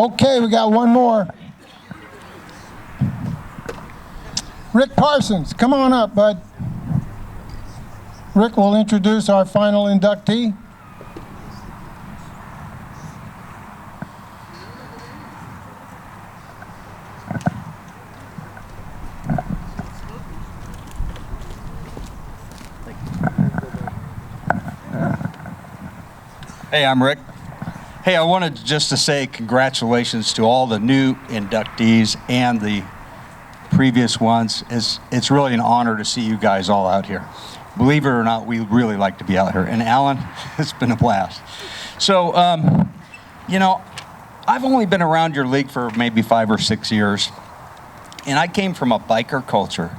Okay, we got one more. Rick Parsons, come on up, bud. Rick will introduce our final inductee. Hey, I'm Rick. Hey, I wanted just to say congratulations to all the new inductees and the previous ones. It's really an honor to see you guys all out here. Believe it or not, we really like to be out here. And Alan, it's been a blast. So, I've only been around your league for maybe 5 or 6 years, and I came from a biker culture.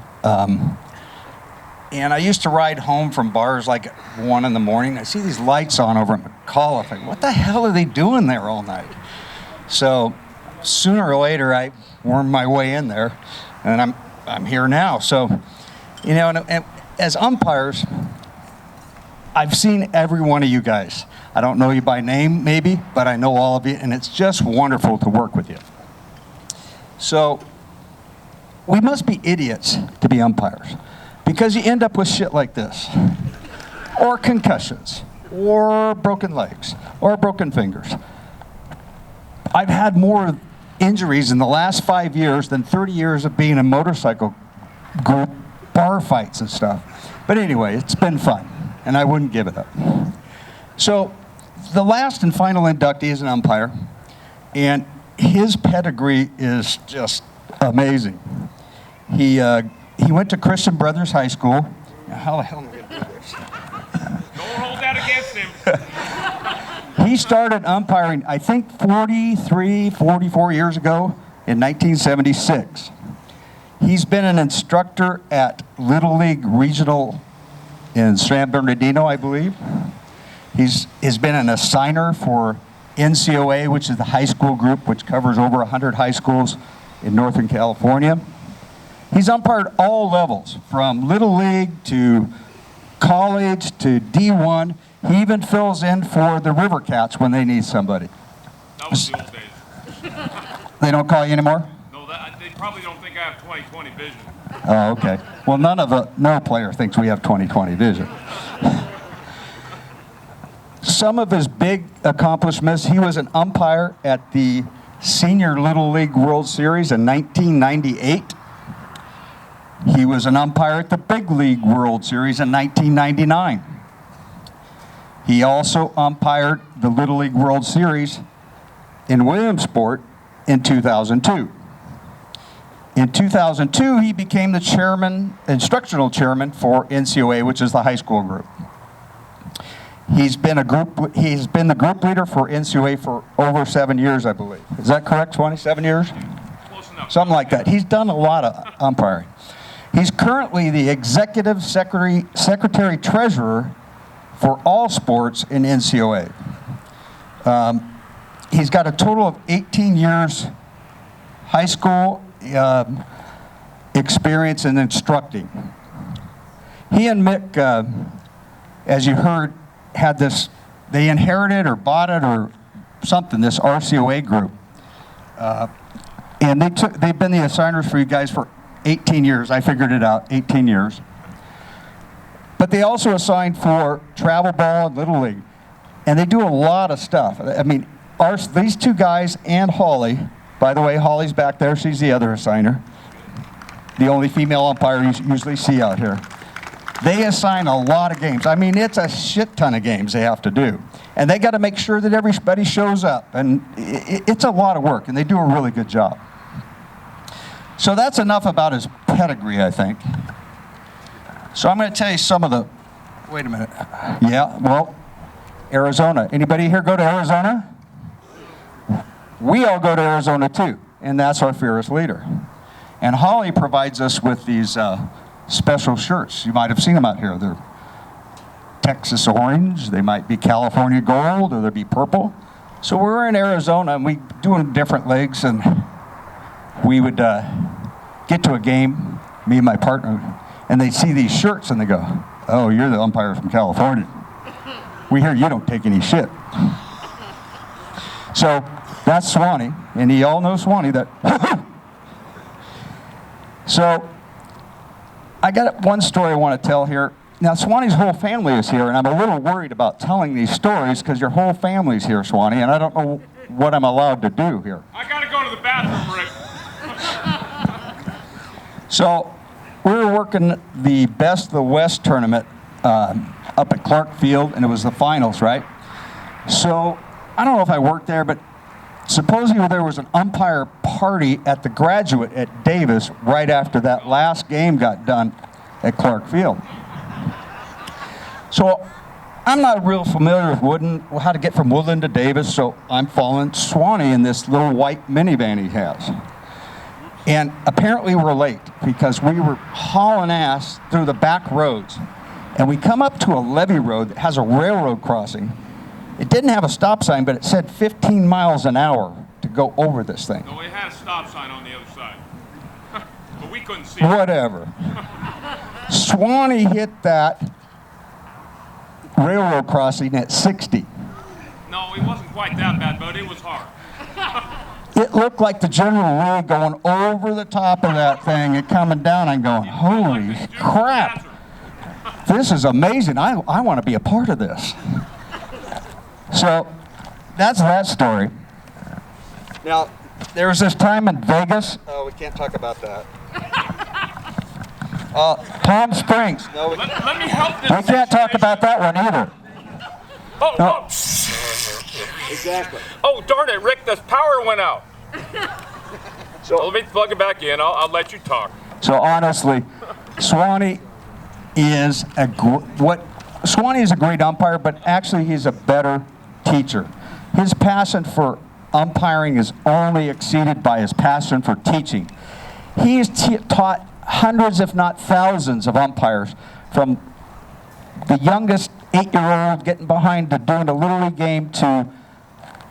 And I used to ride home from bars like 1 in the morning. I see these lights on over at McCall. I think, what the hell are they doing there all night? So sooner or later, I wormed my way in there, and I'm here now. So, and as umpires, I've seen every one of you guys. I don't know you by name, maybe, but I know all of you, and it's just wonderful to work with you. So we must be idiots to be umpires, because you end up with shit like this, or concussions, or broken legs, or broken fingers. I've had more injuries in the last 5 years than 30 years of being a motorcycle group, bar fights and stuff. But anyway, it's been fun, and I wouldn't give it up. So the last and final inductee is an umpire, and his pedigree is just amazing. He went to Christian Brothers High School. How the hell am I going to do this? Don't hold that against him. He started umpiring, I think, 44 years ago in 1976. He's been an instructor at Little League Regional in San Bernardino, I believe. He's been an assigner for NCOA, which is the high school group, which covers over 100 high schools in Northern California. He's umpired all levels, from Little League to college to D1. He even fills in for the River Cats when they need somebody. That was the old days. They don't call you anymore? No, they probably don't think I have 20/20 vision. Oh, okay. Well, no player thinks we have 20/20 vision. Some of his big accomplishments, he was an umpire at the Senior Little League World Series in 1998. He was an umpire at the Big League World Series in 1999. He also umpired the Little League World Series in Williamsport in 2002. In 2002, he became the instructional chairman for NCOA, which is the high school group. He's been the group leader for NCOA for over 7 years, I believe. Is that correct? 27 years? Close enough. Something like that. He's done a lot of umpiring. He's currently the executive secretary treasurer for all sports in NCOA. He's got a total of 18 years high school experience in instructing. He and Mick, as you heard, had this, they inherited or bought it or something, this RCOA group. And they've been the assigners for you guys for 18 years. I figured it out, 18 years. But they also assigned for travel ball and Little League. And they do a lot of stuff. I mean, these two guys and Holly, by the way, Holly's back there, she's the other assigner. The only female umpire you usually see out here. They assign a lot of games. I mean, it's a shit ton of games they have to do. And they got to make sure that everybody shows up. And it's a lot of work, and they do a really good job. So that's enough about his pedigree, I think. So I'm going to tell you some of the, wait a minute. Yeah, well, Arizona. Anybody here go to Arizona? We all go to Arizona too, and that's our fearless leader. And Holly provides us with these special shirts. You might have seen them out here. They're Texas orange, they might be California gold, or they'd be purple. So we're in Arizona, and we doing different leagues, and we would get to a game, me and my partner, and they'd see these shirts, and they go, "Oh, you're the umpire from California. We hear you don't take any shit." So That's Swanee, and you all know Swanee. That. So, I got one story I want to tell here. Now, Swanee's whole family is here, and I'm a little worried about telling these stories because your whole family's here, Swanee, and I don't know what I'm allowed to do here. I gotta go to the bathroom, Rick. So, we were working the Best of the West tournament up at Clark Field, and it was the finals, right? So, I don't know if I worked there, but supposedly there was an umpire party at the Graduate at Davis right after that last game got done at Clark Field. So I'm not real familiar with how to get from Woodland to Davis, so I'm following Swanee in this little white minivan he has. And apparently we're late because we were hauling ass through the back roads. And we come up to a levee road that has a railroad crossing. It didn't have a stop sign, but it said 15 miles an hour to go over this thing. No, it had a stop sign on the other side. But we couldn't see it. Whatever. Swanee hit that railroad crossing at 60. No, it wasn't quite that bad, but it was hard. It looked like the General Lee going over the top of that thing and coming down and going, holy crap. This is amazing. I want to be a part of this. So that's that story. Now, there was this time in Vegas. Oh, we can't talk about that. Palm Springs. No, Let me help this. we can't talk about that one either. Oh, No. oh. Exactly. Oh, darn it, Rick, the power went out. So Let me plug it back in. I'll let you talk. So honestly, Swanee is Swanee is a great umpire, but actually he's a better teacher. His passion for umpiring is only exceeded by his passion for teaching. He's taught hundreds, if not thousands, of umpires, from the youngest 8-year-old getting behind to doing a Little League game to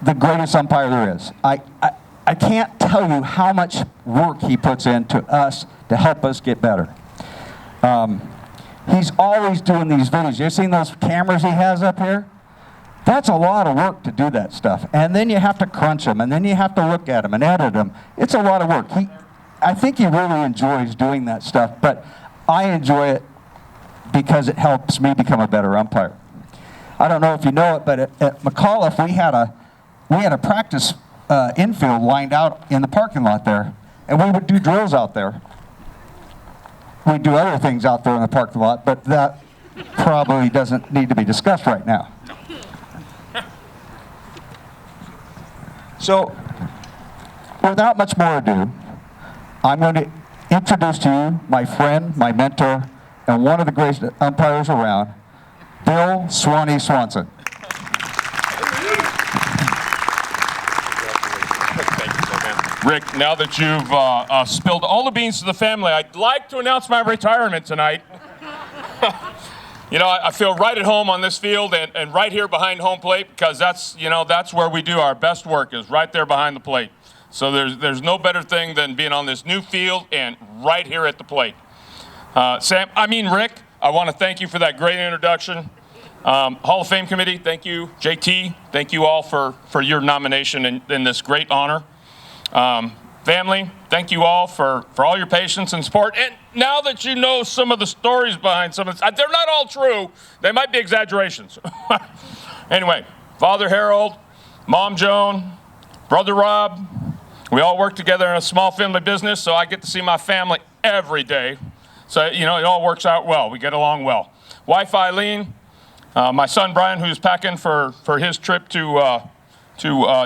the greatest umpire there is. I can't tell you how much work he puts into us to help us get better. He's always doing these videos. You've seen those cameras he has up here? That's a lot of work to do that stuff. And then you have to crunch them, and then you have to look at them and edit them. It's a lot of work. I think he really enjoys doing that stuff, but I enjoy it because it helps me become a better umpire. I don't know if you know it, but at McAuliffe we had a practice infield lined out in the parking lot there, and we would do drills out there. We'd do other things out there in the parking lot, but that probably doesn't need to be discussed right now. So, without much more ado, I'm going to introduce to you my friend, my mentor, and one of the greatest umpires around, Bill Swanee Swanson. Rick, now that you've spilled all the beans to the family, I'd like to announce my retirement tonight. You know, I feel right at home on this field and right here behind home plate because that's where we do our best work, is right there behind the plate. So there's no better thing than being on this new field and right here at the plate. Rick, I want to thank you for that great introduction. Hall of Fame committee, thank you. JT, thank you all for your nomination in this great honor. Family, thank you all for all your patience and support. And now that you know some of the stories behind some of this, they're not all true. They might be exaggerations. Anyway, Father Harold, Mom Joan, Brother Rob, we all work together in a small family business, so I get to see my family every day. So, it all works out well. We get along well. Wife Eileen, my son Brian, who's packing for his trip to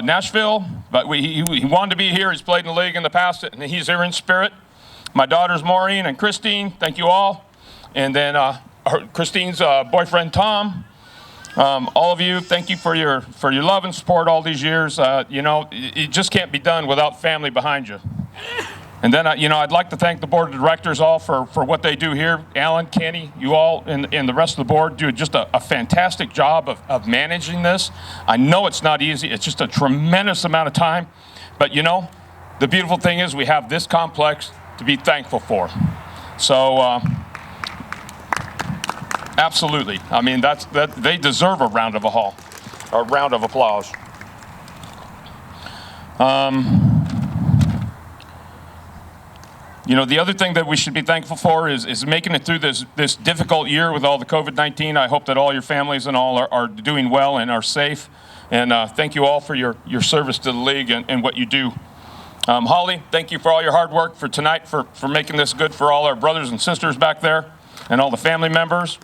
Nashville, but he wanted to be here. He's played in the league in the past, and he's here in spirit. My daughters Maureen and Christine, thank you all. And then Christine's boyfriend Tom, all of you, thank you for your love and support all these years. It just can't be done without family behind you. And then, I'd like to thank the board of directors all for what they do here. Alan, Kenny, you all, and the rest of the board do just a fantastic job of managing this. I know it's not easy. It's just a tremendous amount of time. But, the beautiful thing is we have this complex to be thankful for. So, absolutely. I mean, they deserve a round of applause. You know, the other thing that we should be thankful for is making it through this difficult year with all the COVID-19. I hope that all your families and all are doing well and are safe. And thank you all for your service to the league and what you do. Holly, thank you for all your hard work for tonight, for making this good for all our brothers and sisters back there and all the family members,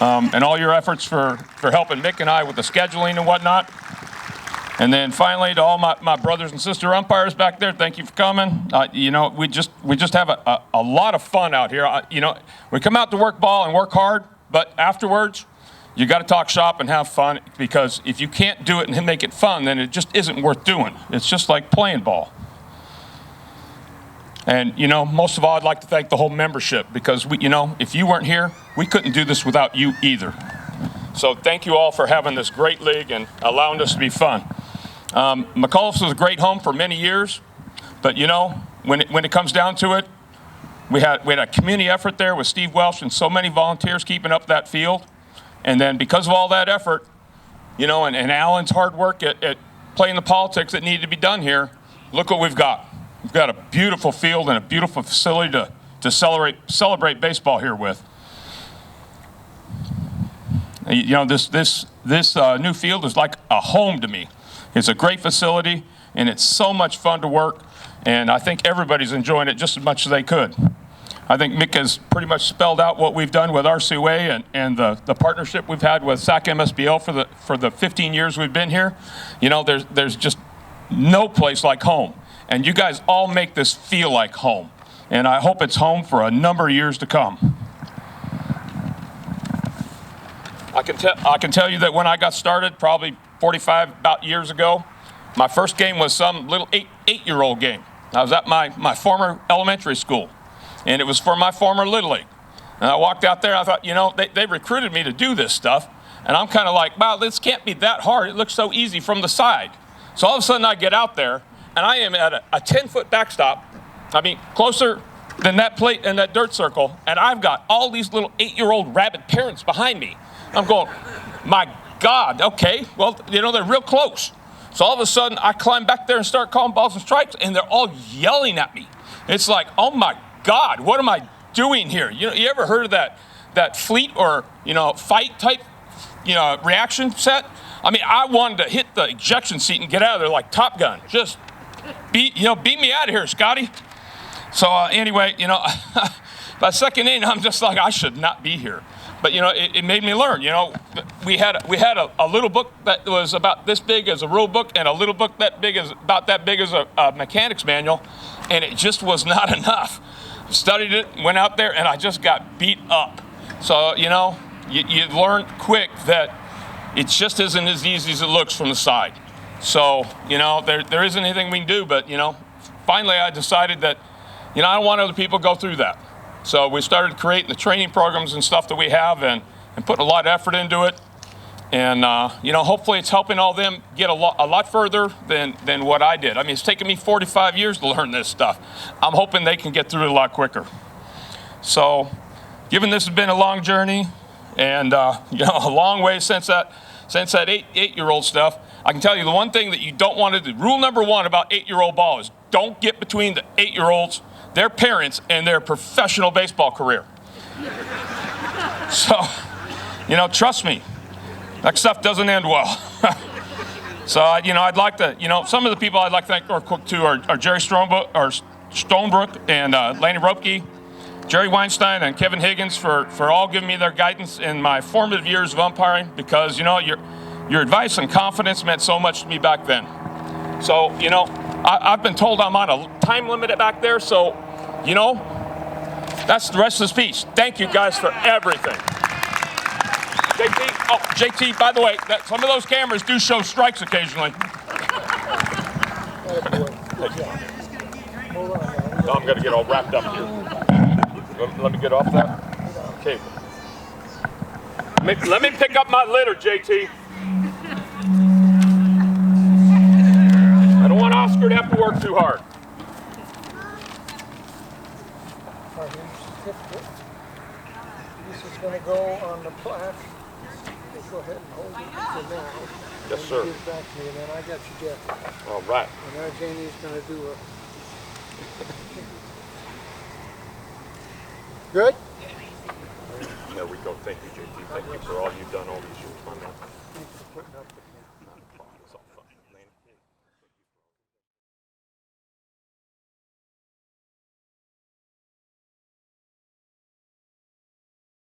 and all your efforts for helping Mick and I with the scheduling and whatnot. And then finally, to all my brothers and sister umpires back there, thank you for coming. You know, we just have a lot of fun out here. You know, we come out to work ball and work hard, but afterwards, you got to talk shop and have fun, because if you can't do it and make it fun, then it just isn't worth doing. It's just like playing ball. And, you know, most of all, I'd like to thank the whole membership, because, you know, if you weren't here, we couldn't do this without you either. So thank you all for having this great league and allowing us to be fun. McAuliffe was a great home for many years, but, you know, when it comes down to it, we had a community effort there with Steve Welsh and so many volunteers keeping up that field. And then because of all that effort, you know, and Alan's hard work at playing the politics that needed to be done here, look what we've got. We've got a beautiful field and a beautiful facility to celebrate baseball here with. You know, this new field is like a home to me. It's a great facility, and it's so much fun to work, and I think everybody's enjoying it just as much as they could. I think Mick has pretty much spelled out what we've done with RCWA and the partnership we've had with SAC MSBL for the 15 years we've been here. You know, there's just no place like home. And you guys all make this feel like home. And I hope it's home for a number of years to come. I can tell you that when I got started, probably 45 about years ago, my first game was some little eight-year-old game. I was at my former elementary school, and it was for my former Little League. And I walked out there, I thought, you know, they recruited me to do this stuff, and I'm kind of like, wow, this can't be that hard. It looks so easy from the side. So all of a sudden I get out there, and I am at a 10-foot backstop, I mean, closer than that plate and that dirt circle, and I've got all these little 8-year-old rabid parents behind me. I'm going, my God, okay, well, you know, they're real close. So all of a sudden, I climb back there and start calling balls and strikes, and they're all yelling at me. It's like, oh my God, what am I doing here? You know, you ever heard of that fleet or, you know, fight type, you know, reaction set? I mean, I wanted to hit the ejection seat and get out of there like Top Gun. Just beat me out of here, Scotty. So anyway, you know, by second inning, I'm just like, I should not be here. But, you know, it made me learn. You know, we had a little book that was about this big as a rule book, and a little book about that big as a mechanics manual, and it just was not enough. Studied it, went out there, and I just got beat up. So, you know, you learn quick that it just isn't as easy as it looks from the side. So, you know, there isn't anything we can do, but, you know, finally I decided that, you know, I don't want other people to go through that. So we started creating the training programs and stuff that we have, and putting a lot of effort into it. And, you know, hopefully it's helping all them get a lot further than what I did. I mean, it's taken me 45 years to learn this stuff. I'm hoping they can get through it a lot quicker. So, given this has been a long journey, and, you know, a long way since that eight-year-old stuff, I can tell you the one thing that you don't want to do, rule number one about 8-year-old ball is don't get between the 8-year-olds, their parents, and their professional baseball career. So, you know, trust me, that stuff doesn't end well. So, you know, I'd like to, you know, some of the people I'd like to thank real quick too are Jerry Stonebrook and Laney Ropke, Jerry Weinstein and Kevin Higgins for all giving me their guidance in my formative years of umpiring, because, you know, your advice and confidence meant so much to me back then. So, you know, I've been told I'm on a time limit back there, so, you know, that's the rest of the speech. Thank you guys for everything. JT, by the way, some of those cameras do show strikes occasionally. No, I'm going to get all wrapped up here. Let me get off that. Okay. Let me pick up my litter, JT. I don't want Oscar to have to work too hard. This is going to go on the plaque Go ahead and hold it for now. Yes, And sir. Give it back to me, and then I got you, Jeff. All right. And now Janie's gonna do a. Good? There we go. Thank you, JT. Thank you for all you've done all these years, my man.